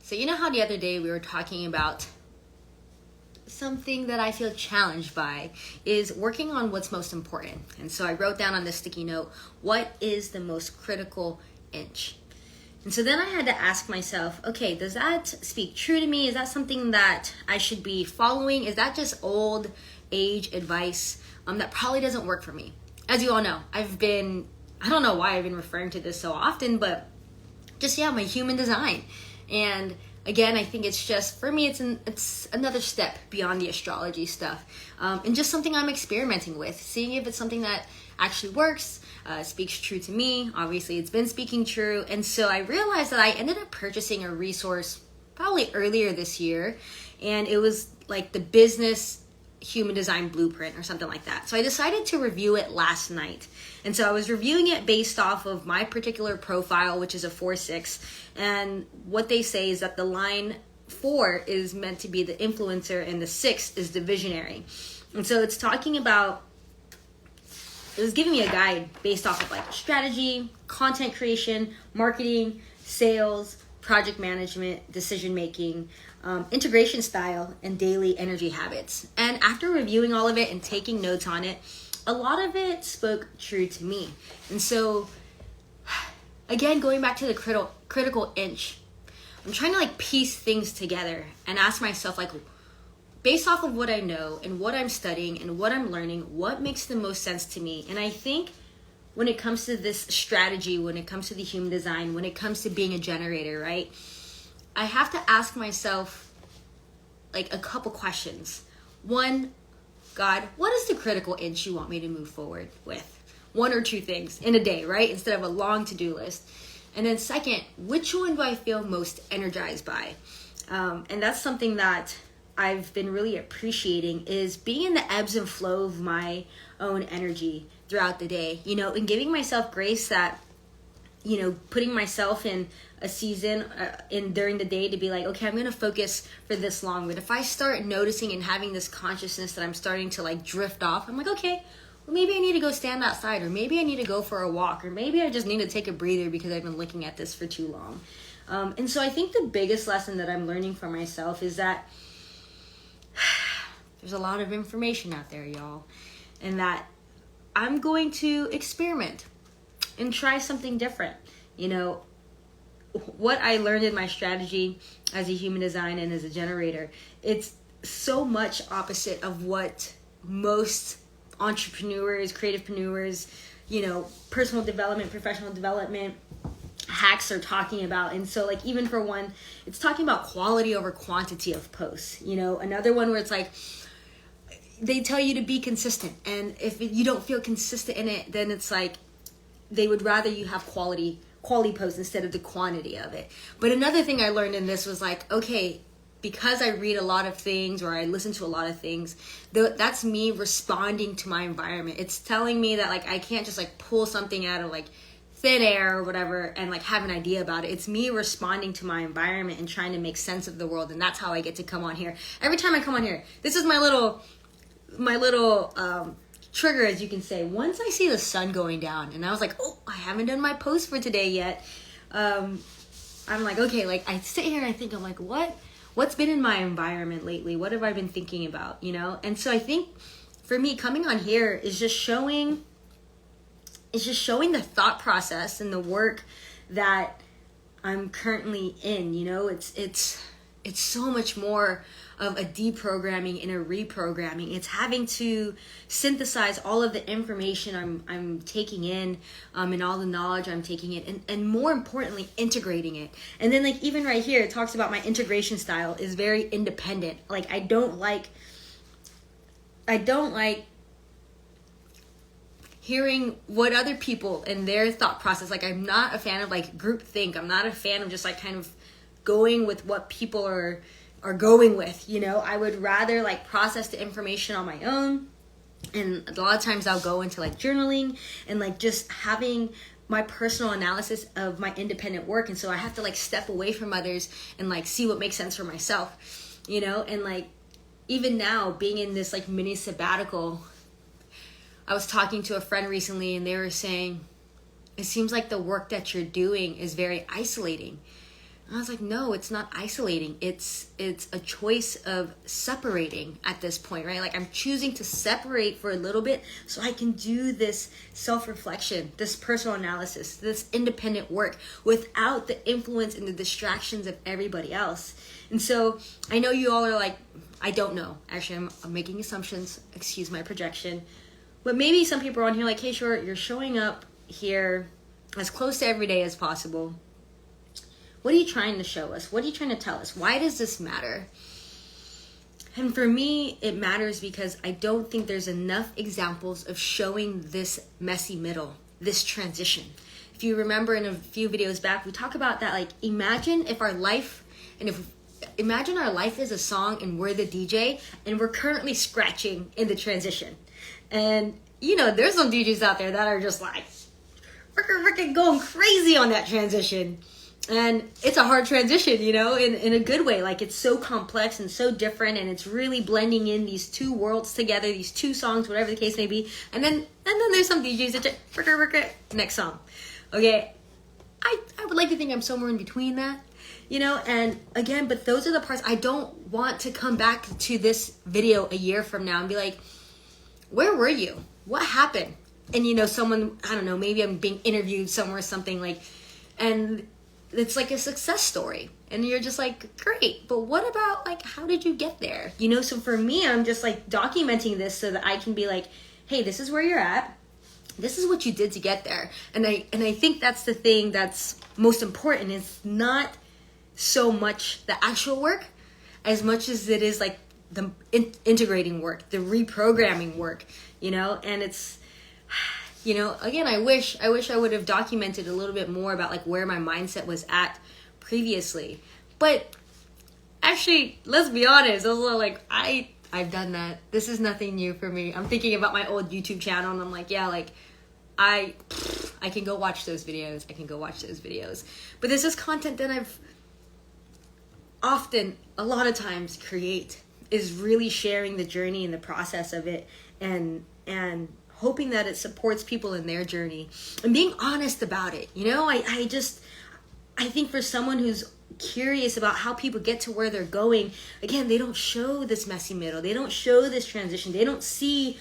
So you know how the other day we were talking about something that I feel challenged by is working on what's most important. And so I wrote down on this sticky note, what is the most critical inch? And so then I had to ask myself, okay, does that speak true to me? Is that something that I should be following? Is that just old age advice that probably doesn't work for me? As you all know, I don't know why I've been referring to this so often, but just, my human design. And again, I think it's just, for me, it's another step beyond the astrology stuff. And just something I'm experimenting with, seeing if it's something that actually works, speaks true to me. Obviously, it's been speaking true. And so I realized that I ended up purchasing a resource probably earlier this year. And it was like the business human design blueprint or something like that. So I decided to review it last night. And so I was reviewing it based off of my particular profile, which is a 4-6. And what they say is that the line 4 is meant to be the influencer and the 6 is the visionary. And so it's talking about, it was giving me a guide based off of like strategy, content creation, marketing, sales, project management, decision making, integration style, and daily energy habits. And after reviewing all of it and taking notes on it, a lot of it spoke true to me. And so, again, going back to the critical inch, I'm trying to like piece things together and ask myself, like, based off of what I know and what I'm studying and what I'm learning, what makes the most sense to me? And I think when it comes to this strategy, when it comes to the human design, when it comes to being a generator, right? I have to ask myself like a couple questions. One, God, what is the critical inch you want me to move forward with? 1 or 2 things in a day, right? Instead of a long to-do list. And then second, which one do I feel most energized by? And that's something that I've been really appreciating, is being in the ebbs and flow of my own energy throughout the day, and giving myself grace that, putting myself in a season during the day to be like, okay, I'm going to focus for this long. But if I start noticing and having this consciousness that I'm starting to like drift off, I'm like, okay, well, maybe I need to go stand outside, or maybe I need to go for a walk, or maybe I just need to take a breather because I've been looking at this for too long. And so I think the biggest lesson that I'm learning for myself is that there's a lot of information out there, y'all, and that I'm going to experiment and try something different. What I learned in my strategy as a human design and as a generator, it's so much opposite of what most entrepreneurs, creativepreneurs, personal development, professional development hacks are talking about. And so like, even for one, it's talking about quality over quantity of posts. Another one where it's like, they tell you to be consistent, and if you don't feel consistent in it, then it's like they would rather you have quality posts instead of the quantity of it. But another thing I learned in this was like, okay, because I read a lot of things or I listen to a lot of things, that's me responding to my environment. It's telling me that like I can't just like pull something out of like thin air or whatever and like have an idea about it. It's me responding to my environment and trying to make sense of the world. And that's how I get to come on here. Every time I come on here, this is my little trigger, as you can say. Once I see the sun going down and I was like, oh, I haven't done my post for today yet. I'm like, okay, like I sit here and I think, I'm like, what's been in my environment lately? What have I been thinking about, And so I think for me, coming on here is just showing the thought process and the work that I'm currently in. It's so much more of a deprogramming and a reprogramming. It's having to synthesize all of the information I'm taking in, and all the knowledge I'm taking in, and more importantly, integrating it. And then like even right here, it talks about my integration style is very independent. Like I don't like hearing what other people and their thought process. Like I'm not a fan of like group think. I'm not a fan of just like kind of going with what people are going with, I would rather like process the information on my own. And a lot of times I'll go into like journaling and like just having my personal analysis of my independent work. And so I have to like step away from others and like see what makes sense for myself, and like even now being in this like mini sabbatical, I was talking to a friend recently and they were saying, it seems like the work that you're doing is very isolating. And I was like, no, it's not isolating. It's a choice of separating at this point, right? Like I'm choosing to separate for a little bit so I can do this self-reflection, this personal analysis, this independent work without the influence and the distractions of everybody else. And so I know you all are like, I don't know. Actually, I'm making assumptions. Excuse my projection. But maybe some people are on here like, K.Short, you're showing up here as close to every day as possible. What are you trying to show us? What are you trying to tell us? Why does this matter? And for me, it matters because I don't think there's enough examples of showing this messy middle, this transition. If you remember in a few videos back, we talk about that, like imagine our life is a song and we're the DJ and we're currently scratching in the transition. And you know, there's some DJs out there that are just like freaking going crazy on that transition. And it's a hard transition, you know, in a good way. Like it's so complex and so different, and it's really blending in these two worlds together, these two songs, whatever the case may be. And then there's some DJs that just next song. Okay, I would like to think I'm somewhere in between that, you know. And again, but those are the parts I don't want to come back to this video a year from now and be like, where were you? What happened? And you know, someone, I don't know, maybe I'm being interviewed somewhere or something like, and it's like a success story and you're just like, great, but what about like, how did you get there? You know, so for me, I'm just like documenting this so that I can be like, hey, this is where you're at. This is what you did to get there. And I think that's the thing that's most important. It's not so much the actual work as much as it is like the integrating work, the reprogramming work, you know. And it's, you know, again, I wish I would have documented a little bit more about like where my mindset was at previously. But actually, let's be honest, I was like, I've done that. This is nothing new for me. I'm thinking about my old YouTube channel and I'm like, yeah, like I can go watch those videos. But this is content that I've often, a lot of times create, is really sharing the journey and the process of it and hoping that it supports people in their journey and being honest about it. You know, I think for someone who's curious about how people get to where they're going, again, they don't show this messy middle. They don't show this transition. They don't see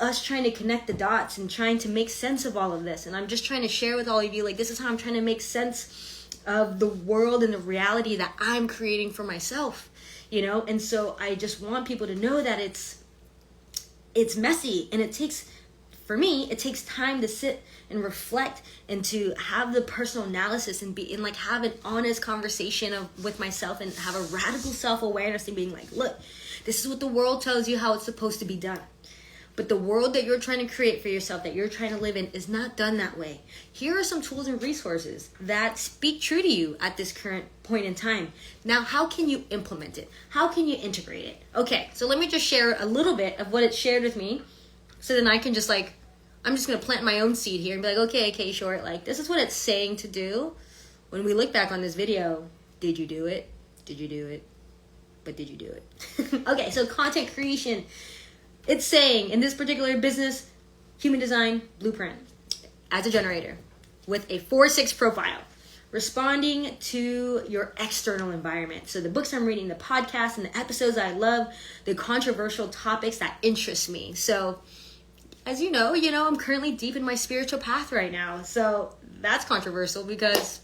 us trying to connect the dots and trying to make sense of all of this. And I'm just trying to share with all of you, like, this is how I'm trying to make sense of the world and the reality that I'm creating for myself, you know? And so I just want people to know that it's messy, and it takes, for me, it takes time to sit and reflect and to have the personal analysis and like have an honest conversation with myself and have a radical self-awareness and being like, look, this is what the world tells you how it's supposed to be done. But the world that you're trying to create for yourself, that you're trying to live in, is not done that way. Here are some tools and resources that speak true to you at this current point in time. Now, how can you implement it? How can you integrate it? Okay, so let me just share a little bit of what it shared with me, so then I can just like, I'm just going to plant my own seed here and be like, okay, K.Short, like, this is what it's saying to do. When we look back on this video, did you do it? Did you do it? But did you do it? Okay, so content creation. It's saying, in this particular business, human design blueprint, as a generator, with a 4-6 profile, responding to your external environment. So the books I'm reading, the podcasts, and the episodes I love, the controversial topics that interest me. So, as you know, I'm currently deep in my spiritual path right now. So that's controversial because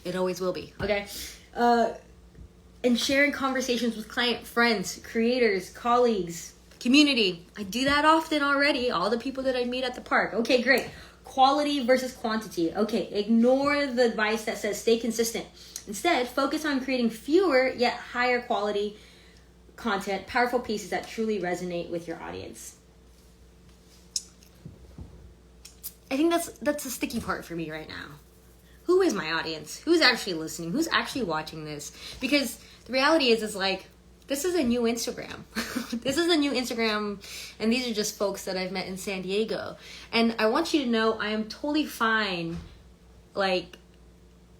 it always will be, okay? And sharing conversations with client friends, creators, colleagues, community. I do that often already. All the people that I meet at the park. Okay, great. Quality versus quantity. Okay, ignore the advice that says stay consistent. Instead, focus on creating fewer yet higher quality content, powerful pieces that truly resonate with your audience. I think that's the sticky part for me right now. Who is my audience? Who's actually listening? Who's actually watching this? Because the reality is like, this is a new Instagram. This is a new Instagram, and these are just folks that I've met in San Diego. And I want you to know I am totally fine. Like,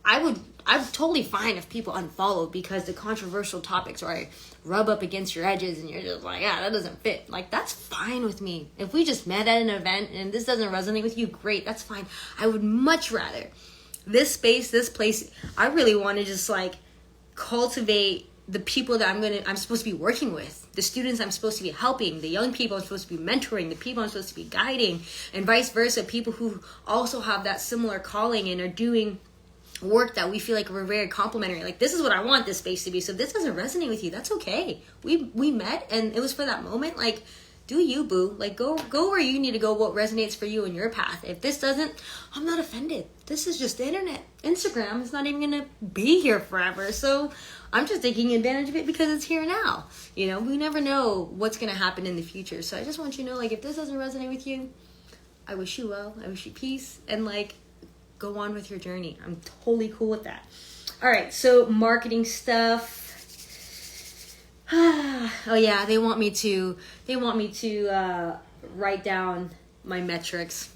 I'm totally fine if people unfollow because the controversial topics or I rub up against your edges and you're just like, yeah, that doesn't fit. Like, that's fine with me. If we just met at an event and this doesn't resonate with you, great, that's fine. I would much rather this space, this place, I really want to just like cultivate the people that I'm supposed to be working with, the students I'm supposed to be helping, the young people I'm supposed to be mentoring, the people I'm supposed to be guiding, and vice versa, people who also have that similar calling and are doing work that we feel like we're very complimentary. Like, this is what I want this space to be. So if this doesn't resonate with you, that's okay. We met and it was for that moment. Like, do you, boo. Like, go where you need to go, what resonates for you in your path. If this doesn't, I'm not offended. This is just the internet. Instagram is not even gonna be here forever. So I'm just taking advantage of it because it's here now. You know, we never know what's gonna happen in the future. So I just want you to know, like, if this doesn't resonate with you, I wish you well. I wish you peace. And like, go on with your journey. I'm totally cool with that. All right, so marketing stuff. Oh yeah, they want me to write down my metrics.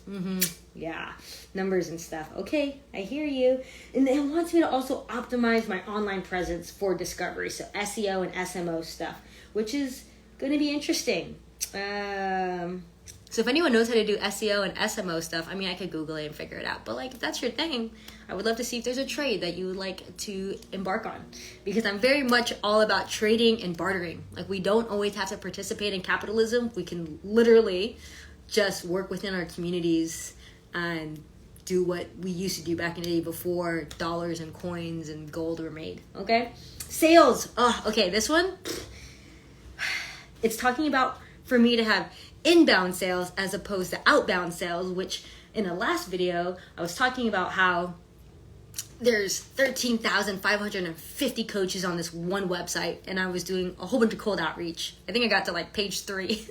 Yeah, numbers and stuff. Okay, I hear you. And it wants me to also optimize my online presence for discovery. So SEO and SMO stuff, which is going to be interesting. So if anyone knows how to do SEO and SMO stuff, I mean, I could Google it and figure it out. But like, if that's your thing, I would love to see if there's a trade that you would like to embark on. Because I'm very much all about trading and bartering. Like, we don't always have to participate in capitalism. We can literally just work within our communities and do what we used to do back in the day before dollars and coins and gold were made. Okay? Sales. Oh, okay, this one, it's talking about for me to have inbound sales as opposed to outbound sales, which in the last video I was talking about how there's 13,550 coaches on this one website, and I was doing a whole bunch of cold outreach. I think I got to like page 3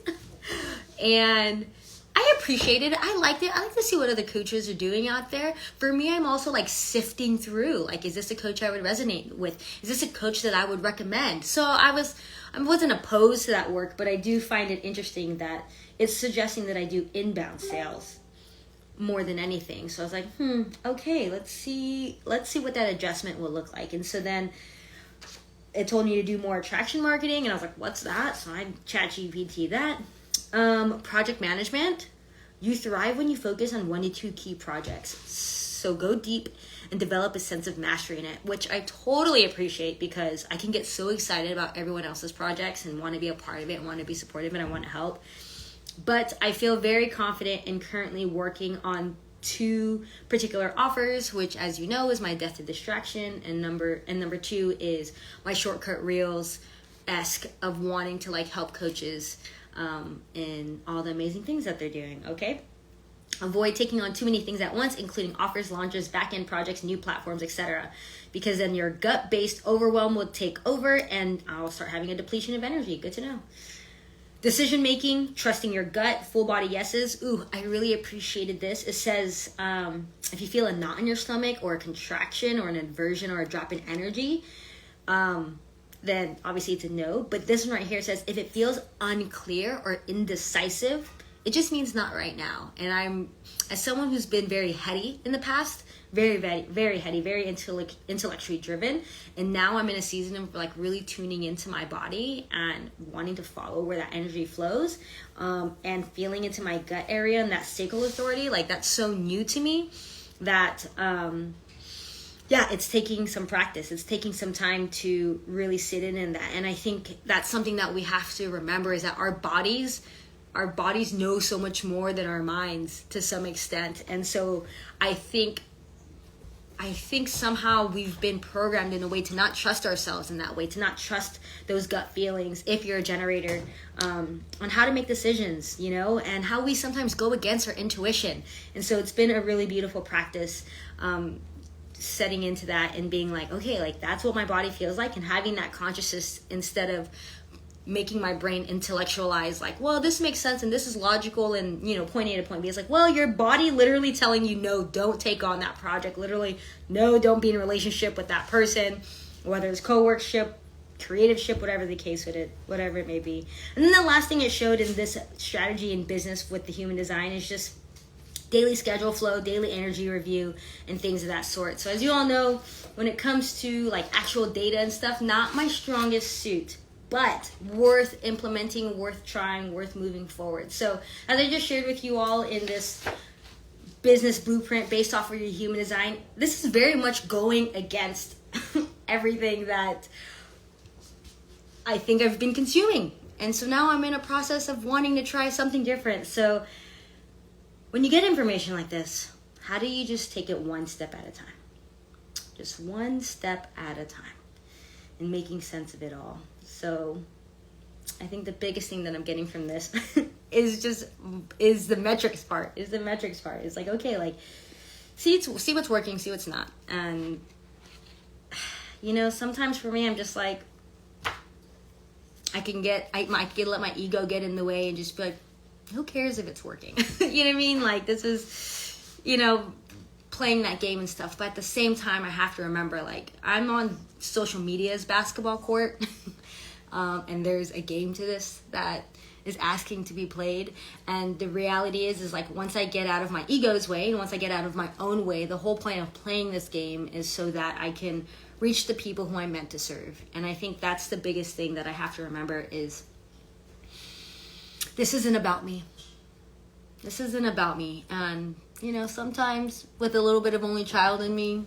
and I appreciated it. I liked it. I like to see what other coaches are doing out there. For me, I'm also like sifting through, like, is this a coach I would resonate with? Is this a coach that I would recommend? So I wasn't opposed to that work, but I do find it interesting that it's suggesting that I do inbound sales more than anything. So I was like, okay, let's see what that adjustment will look like. And so then it told me to do more attraction marketing, and I was like, what's that? So I ChatGPT that. Project management. You thrive when you focus on 1 to 2 key projects. So go deep and develop a sense of mastery in it, which I totally appreciate because I can get so excited about everyone else's projects and want to be a part of it and want to be supportive and I want to help. But I feel very confident in currently working on 2 particular offers, which, as you know, is my Death to Distraction, and number 2 is my Shortcut Reels-esque of wanting to like help coaches in all the amazing things that they're doing. Okay, avoid taking on too many things at once, including offers, launches, back-end projects, new platforms, etc., because then your gut-based overwhelm will take over and I'll start having a depletion of energy. Good to know. Decision making, trusting your gut, full body yeses. Ooh, I really appreciated this. It says if you feel a knot in your stomach or a contraction or an aversion or a drop in energy, then obviously it's a no. But this one right here says if it feels unclear or indecisive, it just means not right now. And I'm, as someone who's been very heady in the past, very, very, very heady, very intellectually driven, and now I'm in a season of like really tuning into my body and wanting to follow where that energy flows, and feeling into my gut area and that sacral authority. Like, that's so new to me that yeah, it's taking some practice. It's taking some time to really sit in that. And I think that's something that we have to remember, is that our bodies know so much more than our minds to some extent. And so I think somehow we've been programmed in a way to not trust ourselves in that way, to not trust those gut feelings, if you're a generator, on how to make decisions, you know, and how we sometimes go against our intuition. And so it's been a really beautiful practice, setting into that and being like, okay, like, that's what my body feels like, and having that consciousness instead of making my brain intellectualize, like, well, this makes sense and this is logical and, you know, point A to point B. It's like, well, your body literally telling you, no, don't take on that project. Literally, no, don't be in a relationship with that person, whether it's co-workship, creative ship, whatever the case with it, whatever it may be. And then the last thing it showed in this strategy in business with the human design is just daily schedule flow, daily energy review, and things of that sort. So as you all know, when it comes to like actual data and stuff, not my strongest suit, but worth implementing, worth trying, worth moving forward. So as I just shared with you all in this business blueprint based off of your human design, this is very much going against everything that I think I've been consuming. And so now I'm in a process of wanting to try something different. So when you get information like this, how do you just take it one step at a time? Just one step at a time and making sense of it all. So I think the biggest thing that I'm getting from this is the metrics part. It's like, okay, like see what's working, see what's not. And you know, sometimes for me, I'm just like, I can let my ego get in the way and just be like, who cares if it's working? You know what I mean? Like, this is, you know, playing that game and stuff. But at the same time, I have to remember, like, I'm on social media's basketball court. And there's a game to this that is asking to be played. And the reality is like, once I get out of my ego's way and once I get out of my own way, the whole point of playing this game is so that I can reach the people who I'm meant to serve. And I think that's the biggest thing that I have to remember is this isn't about me. This isn't about me. And, you know, sometimes with a little bit of only child in me,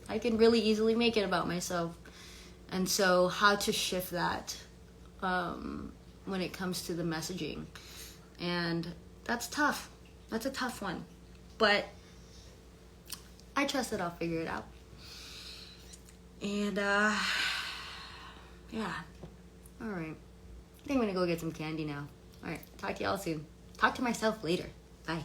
I can really easily make it about myself. And so how to shift that when it comes to the messaging. And that's tough. That's a tough one. But I trust that I'll figure it out. And, yeah. All right. I think I'm going to go get some candy now. All right. Talk to y'all soon. Talk to myself later. Bye.